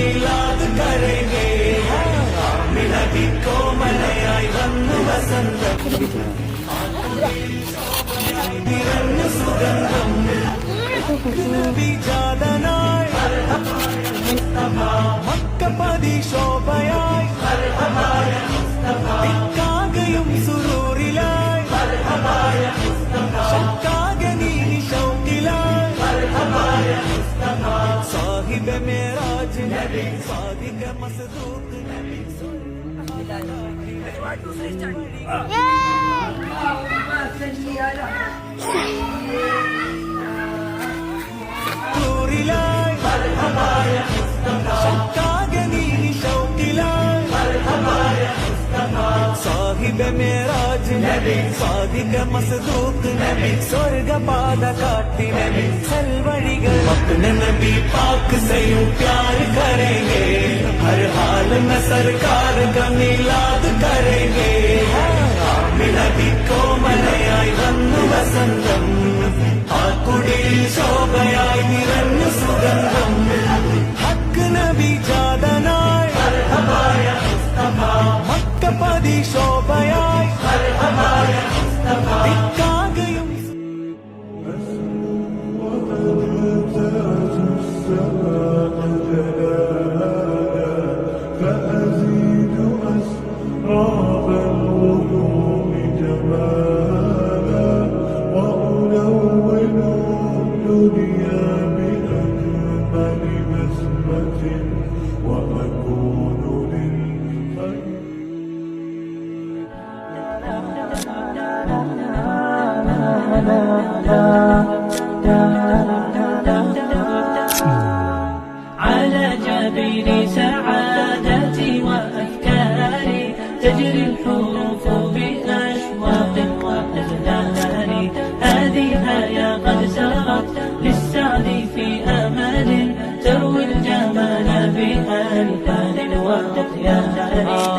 मिलाद करेंगे मिलदी को मलयाई वन्नु वसंतम निरन्न सुगंधम വിജാതനായി മക്കപതി ശോഭയായി ഇക്കാകയും സുരൂറിലായി ശക്കാകെ നീ ശൗക്കിലായി സാഹിബ് മേരാജ് നബി സാദിഖ മസ്ദൂഖ് നബി സാഹിബ് മേരാജ് നബി സാദിഖ മസ്ദൂഖ് നബി സ്വർഗ പാത കാട്ടി നബി സൽവഴികൾ अपने नबी पाक से यूं प्यार करेंगे हर हाल में सरकार का मिलाद करेंगे मिलदी को मलयाई वन्नु वसंतम ആക്കുടിയിൽ ശോഭയായി നിറഞ്ഞു സുഗന്ധം ഹക്ക് നബി ജാതനായി മക്കപതി ശോഭയായി ഇക്കാകയും على جبين سعادتي وأفكاري تجري الحروف بأشواق وأذلال هذه يا قد سرت للسعد في أمل تروي الجمال بألفان وأطيال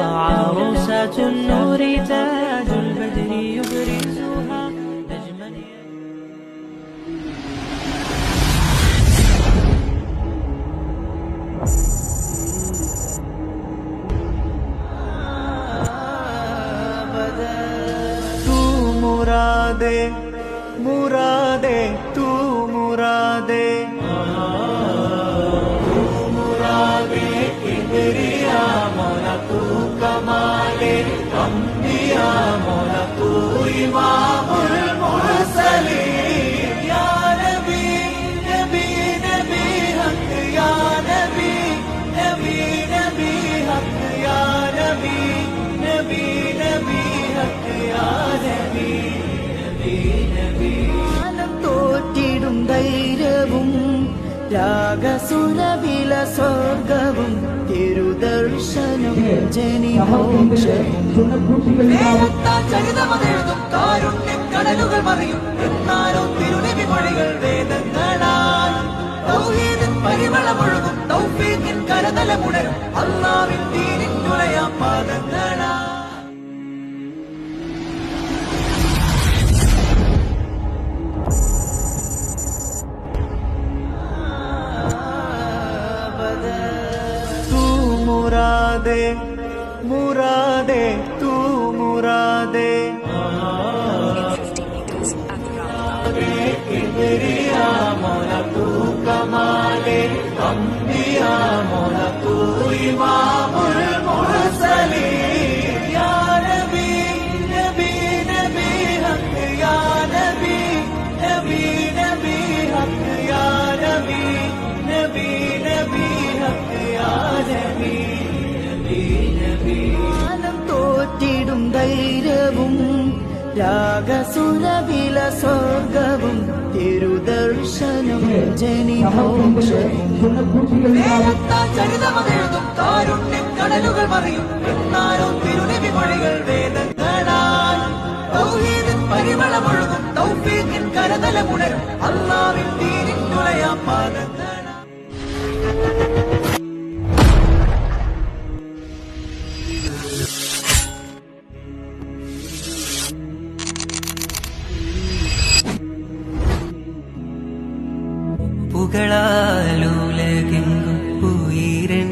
عروسة النور تاج البدر يبرزها نجما मुरादे मुरादे तू मुरादे तू मुरादे किबरिया मौला तू कमाले अंबिया मौला तू इमामुल मुरसलीन या नबी नबी नबी हक या नबी नबी नबी हक या नबी नबी नबी हक या नबी തോറ്റിടും ധൈര്യവും രാഗസുരവില സ്വർഗവും തിരുദർശനം ജനിമോക്ഷവും ചരിതമതെഴുതും കാരുണ്യം കടലുകൾ മറിയും എന്നാലും തിരുനബി മൊഴികൾ വേദങ്ങളാൽ തൗഹീദിൻ പരിമളമൊഴുകും തൗഫീഖിൻ കരതലമുണരും അല്ലാഹുവിൻ ദീനിൻ നുളയാം പാദങ്ങളാൽ मुरादे मुरादे तू मुरादे किबरिया मौला तू कमाले अंबिया मौला तू इमामुल मुरसलीन या नबी नबी नबी हक या नबी नबी नबी हक या नबी नबी नबी हक या नबी തോറ്റിടും ധൈര്യവും രാഗസുരവില സ്വർഗവും തിരുദർശനം ജനിമോക്ഷവും ചരിതമതെഴുതും കാരുണ്യം കടലുകൾ മറിയും എന്നാലും തിരുനബി മൊഴികൾ വേദങ്ങളാൽ തൗഹീദിൻ പരിമളമൊഴുകും തൗഫീഖിൻ കരതലമുണരും അല്ലാഹുവിൻ ദീനിൻ നുളയാം പാദങ്ങളാൽ പുകളാലുലകെങ്കും ഉയരൻ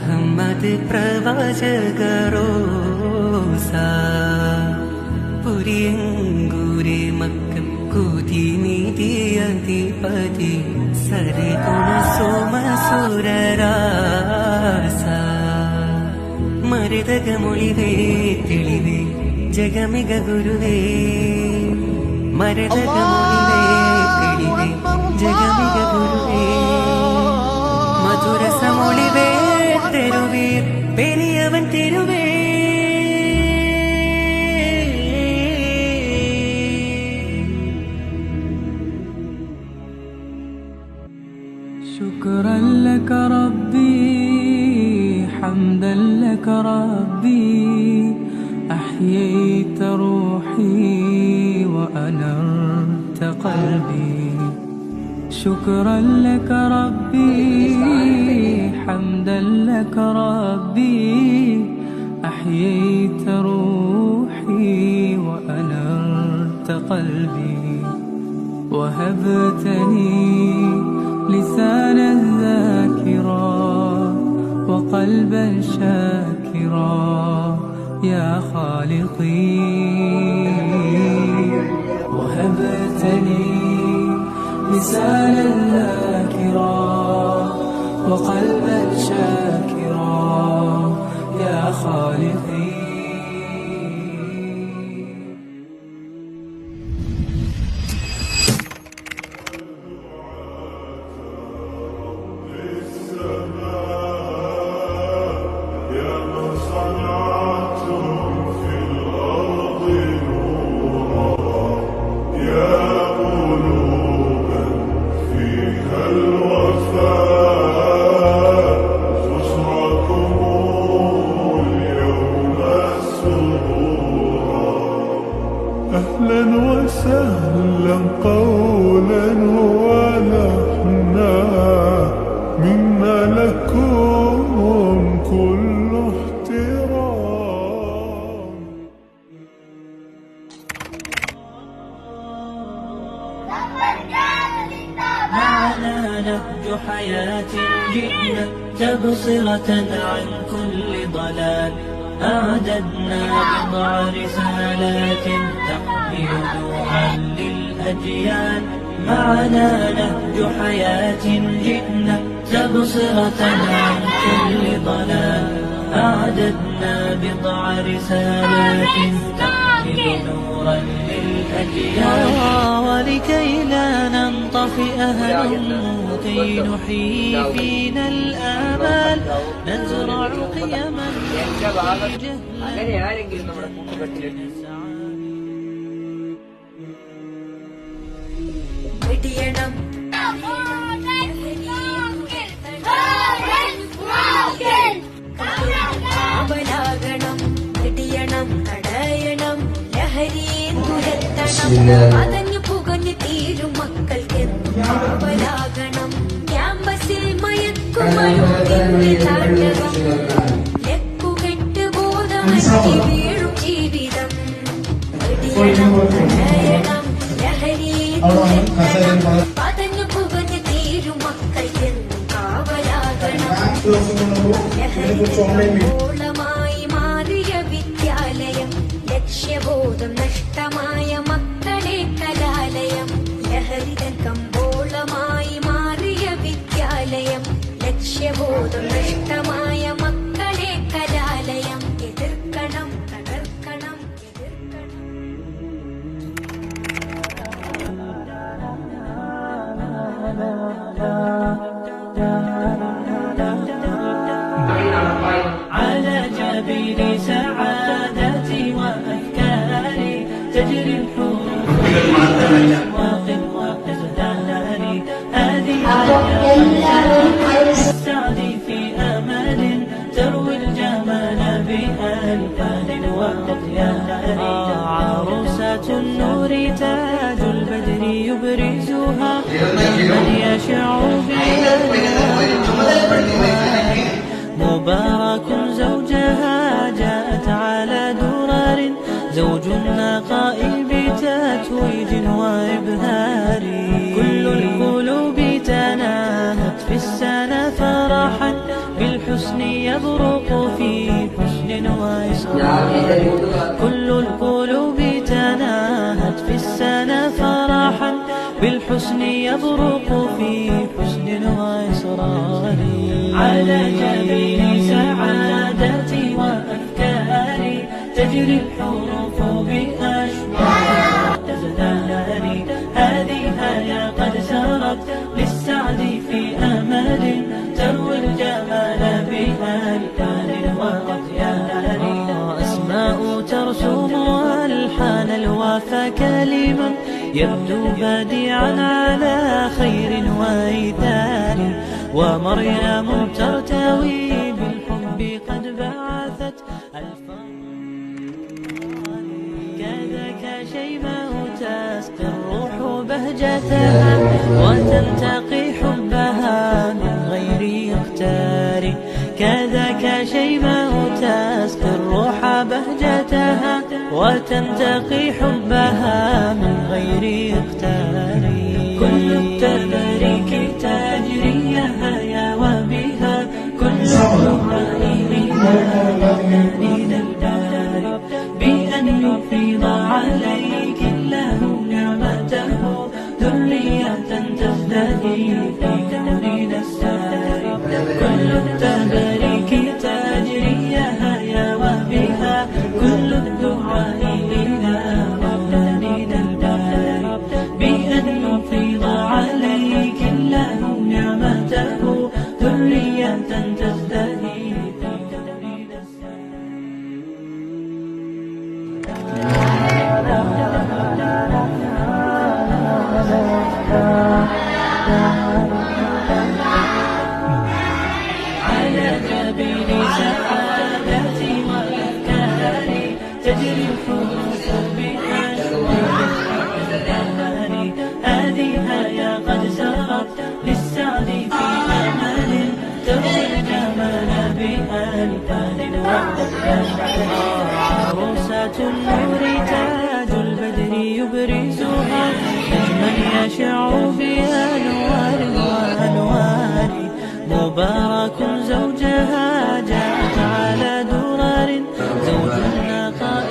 മുഹമ്മദ് പ്രവാചകറോസ പുരിയങ്കൂരെ മക്കം കൂതി നീതിയധിപതി സരഗുണ സോമസുരരാസ മരതകമൊളിവേ തെളിവേ ജഗമിക ഗുരുവേ മരതകമൊളിവേ തെളിവേ ജഗമിക ഗുരുവേ മധുരസമൊളിവേ തെരുവേ പെരിയവൻ തെരുവേ شكرا لك ربي حمدا لك ربي أحييت روحي وأنرت قلبي شكرا لك ربي حمدا لك ربي أحييت روحي وأنرت قلبي وهبتني لسانا ذاكرا وقلبا شاكرا يا خالقي وهبتني لسانا ذاكرا وقلبا شاكرا يا خالقي أهلا وسهلا قولا ولحنا منا لكم كل احترام معنا نهج حياة جئنا تبصرة عن كل ضلال أعددنا بضع رسالات تحمل نورا للأجيال معنا نهج حياة جئنا تبصرة عن كل ضلال أعددنا بضع رسالات تحمل نورا للأجيال ولكي لا ننطفئ هم كي نحيي فينا الآمال نزرع قيما അങ്ങനെ ആരെങ്കിലും നമ്മുടെ കൂട്ടുകെട്ടിലുണ്ട് വെടിയണം കാവലാകണം വെടിയണം തടയണം ലഹരിയെ തുരത്തണം അതഞ്ഞു പുകഞ്ഞു തീരും മക്കൾക്കെന്നും കാവലാകണം ക്യാമ്പസിൽ മയക്കുമരുന്നിന്റെ താണ്ഡവം ലക്കുകെട്ട് ബോധമറ്റി വീഴും ജീവിതം വെടിയണം തടയണം ലഹരിയെ തുരത്തണം അതഞ്ഞു പുകഞ്ഞു തീരും മക്കൾക്കെന്നും കാവലാകണം ലഹരിയോളമായി മാറിയ വിദ്യാലയം ലക്ഷ്യബോധം നഷ്ടമായ മക്കളെ കലാലയം ലഹരിതൻ കമ്പോളമായി മാറിയ വിദ്യാലയം ലക്ഷ്യബോധം നഷ്ടമായ മക്കളെ കലാലയം എതിർക്കണം തകർക്കണം എതിർക്കണം على جبين سعادتي وأفكاري تجري الحروف بأشواق وأزداني هذه سعدي في أمل تروي الجمال بألفان وأطيار عروسة النور تاج البدر يبرزها من يشع بها مبارك زوجها جاءت على درر زوج النقاء بتتويج وإبهار كل القلوب تناهت في السنة فرحا بالحسن بالحسن يبرق في حسن وإسرار كل القلوب تناهت في السنة فرحا بالحسن يبرق في حسن وإسرار على جبين سعادتي وأفكاري تجري الحروف بأشواق تزدهري هذه هيا قد سرت للسعد في أمل تروي الجمال بألحان وأطيار أسماء ترسم ألحان الوفا كلمة يبدو بديعا على خير وإيثار ومريم ترتوي بالحب قد بعثت كذاك شيماء تسقي الروح بهجتها وتنتقي حبها من غير اختار كذاك شيماء تسقي الروح بهجتها وتنتقي حبها من غير اختار كل التباريك تجري يا وبها كل الرحيمها من الدار بأن يفيض عليك الله نعمته ذرية تزدهي في كون السار كل التباريك تجري يا وبها كل الدعاء إلى مولد الدار بأن يفيض عليك الله نعمته ذرية تزدهي في كون السار على جبين سعادتي وأفكاري تجري الحروف بأشواق تزدهري هذه هيا قد سرت للسعد في أمل تروي الجمال بألحان وأطيار عروسة النور تاج البدر يبرزها نجما يشع بأنوار وأنوار مبارك زوجها جاءت على درر زوج النقاء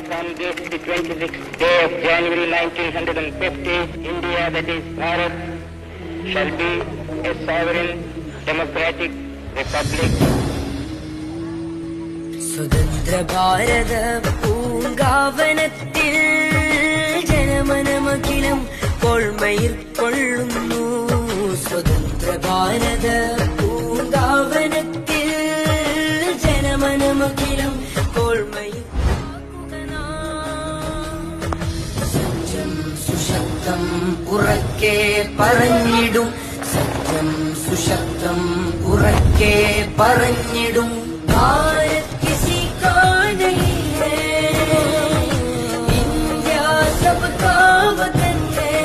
From this, the 26th day of January 1950, India, that is Bharat, shall be a sovereign democratic republic. സ്വതന്ത്ര ഭാരത പൂങ്കാവനത്തിൽ ജനമനമഖിലം കൊൾമയിൽ കൊള്ളുന്നു സ്വതന്ത്ര ഭാരത പൂങ്കാവനത്തിൽ ജനമനമഖിലം കൊൾമയിൽ സത്യം സുശക്തം ഉറക്കെ പറഞ്ഞിടും സത്യം സുശക്തം ഉറക്കെ പറഞ്ഞിടും भारत किसी का नहीं है इंडिया सबका वतन है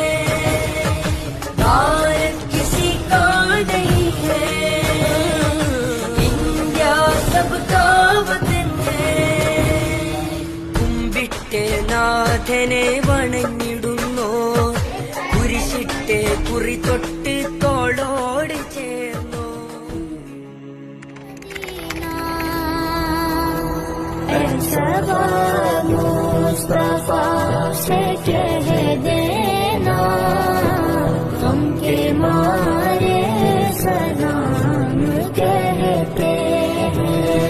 भारत किसी का नहीं है इंडिया सबका वतन है കുമ്പിട്ട് നാഥനെ വണങ്ങിടുന്നു കുരിശിട്ട് കുറി തൊട്ട് തോളോട് ചേർന്നു मुस्तफा से कह देना हम के मारे सलाम कहते हैं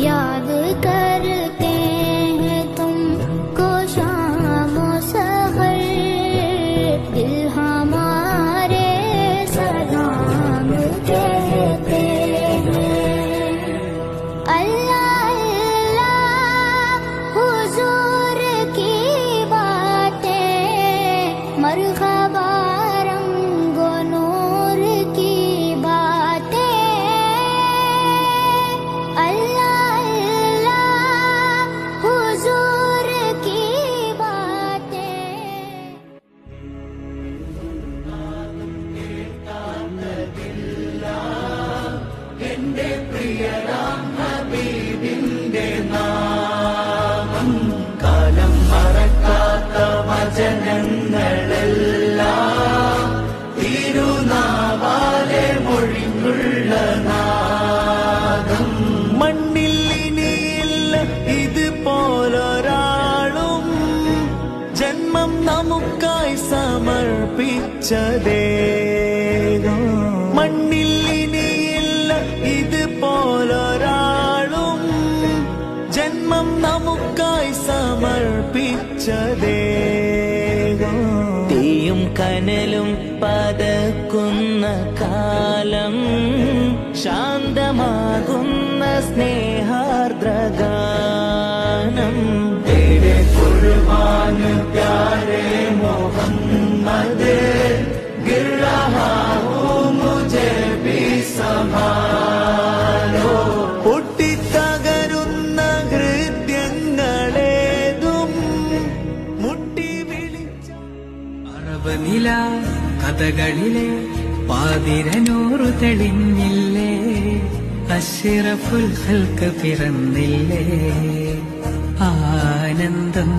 याद करते हैं तुमको शाम सहर दिल हमारे सलाम कहते हैं मरहबा रंगो नूर की बातें अल्लाह अल्लाह हुजूर की बातें എന്റെ പ്രിയരാം ഹബീബിന്റെ നാമം കാലം മറക്കാത്ത വചനങ്ങളെല്ലാം സമർപ്പിച്ച ദേഹം മണ്ണിൽ ഇനിയില്ല ഇതുപോലൊരാളും ജന്മം നമുക്കായി സമർപ്പിച്ച ദേഹം തീയും കനലും പതക്കുന്ന കാലം ശാന്തമാകുന്ന സ്നേഹാർദ്രഗാനം തേരെ ഖുർബാൻ പ്യാരെ മുഹമ്മദ് ഗിർ രഹാ ഹൂം മുझे भी സംഭാലോ പൊട്ടിത്തകരുന്ന ഹൃദയങ്ങളേതും മുട്ടി വിളിച്ച അറബനില കഥകളിലെ പാതിരനൂറു തെളിഞ്ഞില്ലേ അഷ്റഫുൽ ഖൽഖ് പിറന്നില്ലേ ആനന്ദം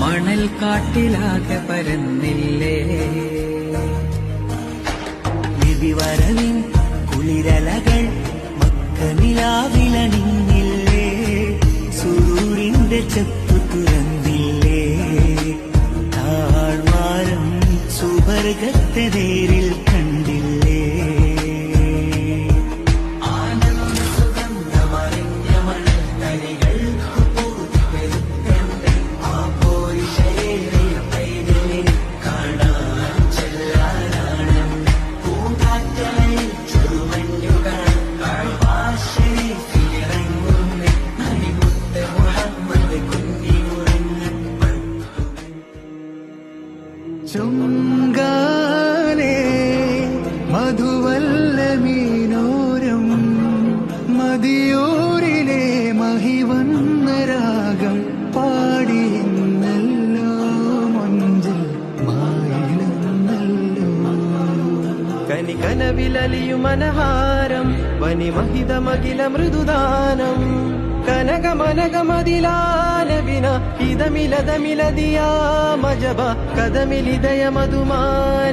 മണൽ കാട്ടിലാകെ പരന്നില്ലേ വിധിവരവിൻ കുളിരലകൾ മക്കനിലാവിലണിഞ്ഞില്ലേ സൂര്യന്റെ ചെപ്പു തുറന്നില്ലേ താഴ്വാരം സുവർഗത്തെ നേരിൽ കണ്ടില്ലേ ചുങ്കാനേ മധുവല്ലമീനോരം മതിയൂരിലെ മഹിവന്ന രാഗം പാടിയെന്നല്ലോ മഞ്ചൽ മായിലെന്നല്ലോ കനികനവിലലിയുമനഹാരം വനിമഹിതമഖില മൃദുദാനം കനകമനകമതിലാലവിന ഇതമിലതമിലതിയാ മജബ കദമിലിദയ മധുമാ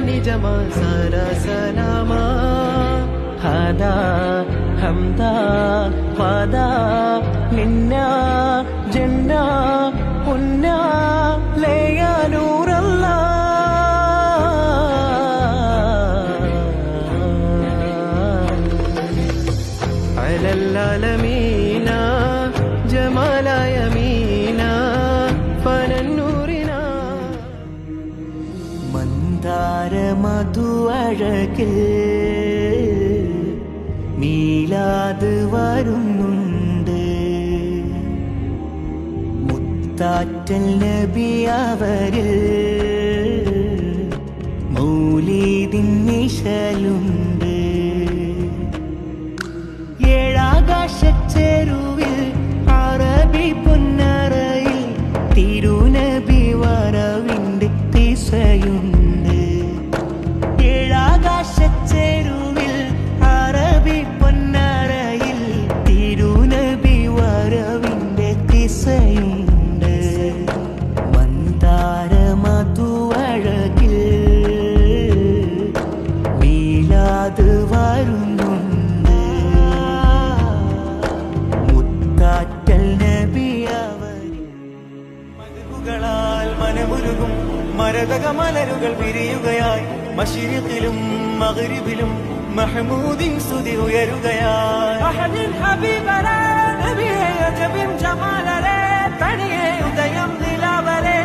നിജമ സരസനാമാ ഹദാ ഹംദാ ഫദാ മിന്ന ജന്ന ഉന്ന ലയാ നൂറല്ലാ അലല്ലാലമീന ജമാലായ മീന പനന്നൂരിന മന്ദാര മധു അഴകിൽ മീലാത് വരുന്നുണ്ട് മുത്താറ്റൽ നബി അവരിൽ മൗലീദിൻ നിശലുണ്ട് ഏഴാകാശച്ചെരുവിൽ അറബി പൊന്നറയിൽ തിരുനബി വരവിന്റെ ദിശയുണ്ട് ഏഴാകാശച്ചെരുവിൽ അറബി പൊന്നറയിൽ തിരുനബി വരവിന്റെ ദിശയുണ്ട് മന്ദാര മധു അഴകിൽ മീലാത് വരുന്നു മനമുരുകും മരതക മലരുകൾ വിരിയുകയായി മശരിഖിലും മഗ്രിബിലും മഹ്മൂദിൻ സ്തുതി ഉയരുകയായി അഹദിൻ ഹബീബരേ നബിയേ അജബിൻ ജമാലരേ തനിയേ ഉദയം നിലാവരേ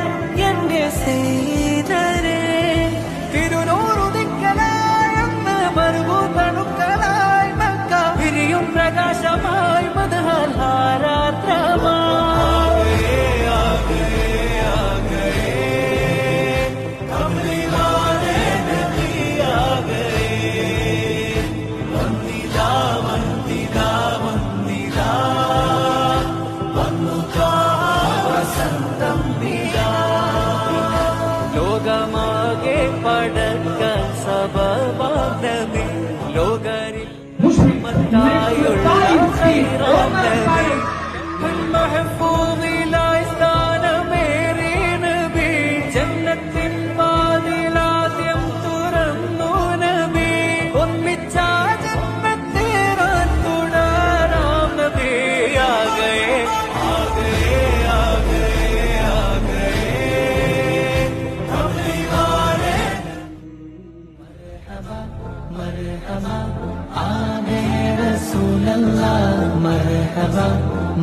എന്റെ സീതരേ തിരുനൂറുദിക്കലായി അന്ന് മറുപണുക്കളായി മക്ക വിരിയും പ്രകാശമായി മധുഹൽ ഹാരാത്രമായി ലോകമാകെ പടക്ക സബബാനബി ലോകരിൽ മഹഫൂദിലായി സ്ഥാനമേറി നബി ജന്നത്തിൻ വാതിലാദ്യം തുറന്നു നബി ഒന്നിച്ച ജന്മത്തേറാൻ തുടരാം നബി ആകെ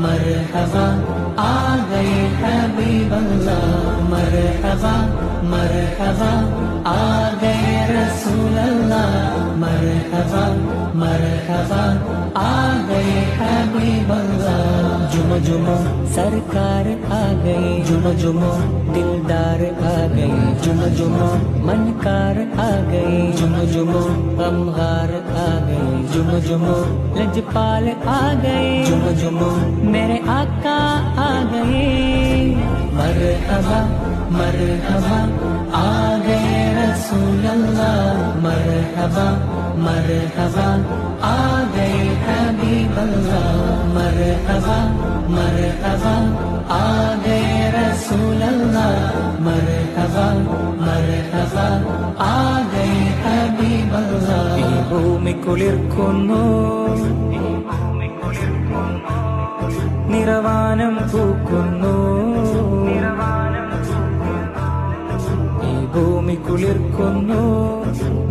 मरहबा आ गए हबीब अल्लाह मरहबा मरहबा आ गए रसूल अल्लाह मरहबा मरहबा आ गए हबीब अल्लाह जुमो जुमो सरकार आ गए जुमो जुमो दिलदार आ गए जुमो जुमो मनकार आ गए जुमो जुमो गमगार आ गए जुमो जुमो लजपाल आ गए जुमो जुमो मेरे आका आ गए मरहबा मरहबा आ गए रसूल अल्लाह मरहबा मरहबा आ गए हबीब अल्लाह मरहबा मरहबा आ गए रसूल अल्लाह मरहबा मरहबा आ गए हबीब अल्लाह ഈ ഭൂമി കുളിർക്കുന്നു നിറവാനം പൂക്കുന്നു ഈ ഭൂമി കുളിർക്കുന്നു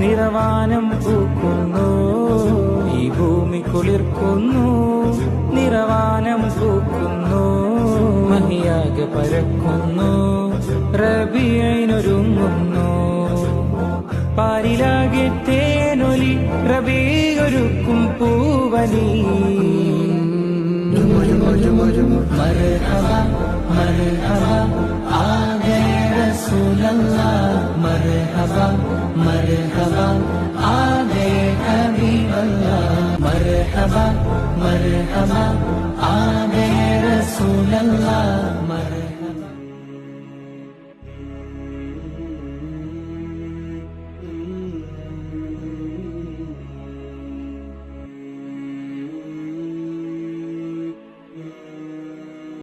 നിറവാനം പൂക്കുന്നു ഈ ഭൂമി കുളിർക്കുന്നു നിറവാനം പൂക്കുന്നു മഹിയാകെ പരക്കുന്നു റബീഇനൊരുങ്ങുന്നു പാരിലാകെ തേനൊലി റബീയൊരുക്കും പൂവലി मरहबा मरहबा आ गए रसूल अल्लाह मरहबा मरहबा आ गए हबीब अल्लाह मरहबा मरहबा आ गए रसूल अल्लाह मरहबा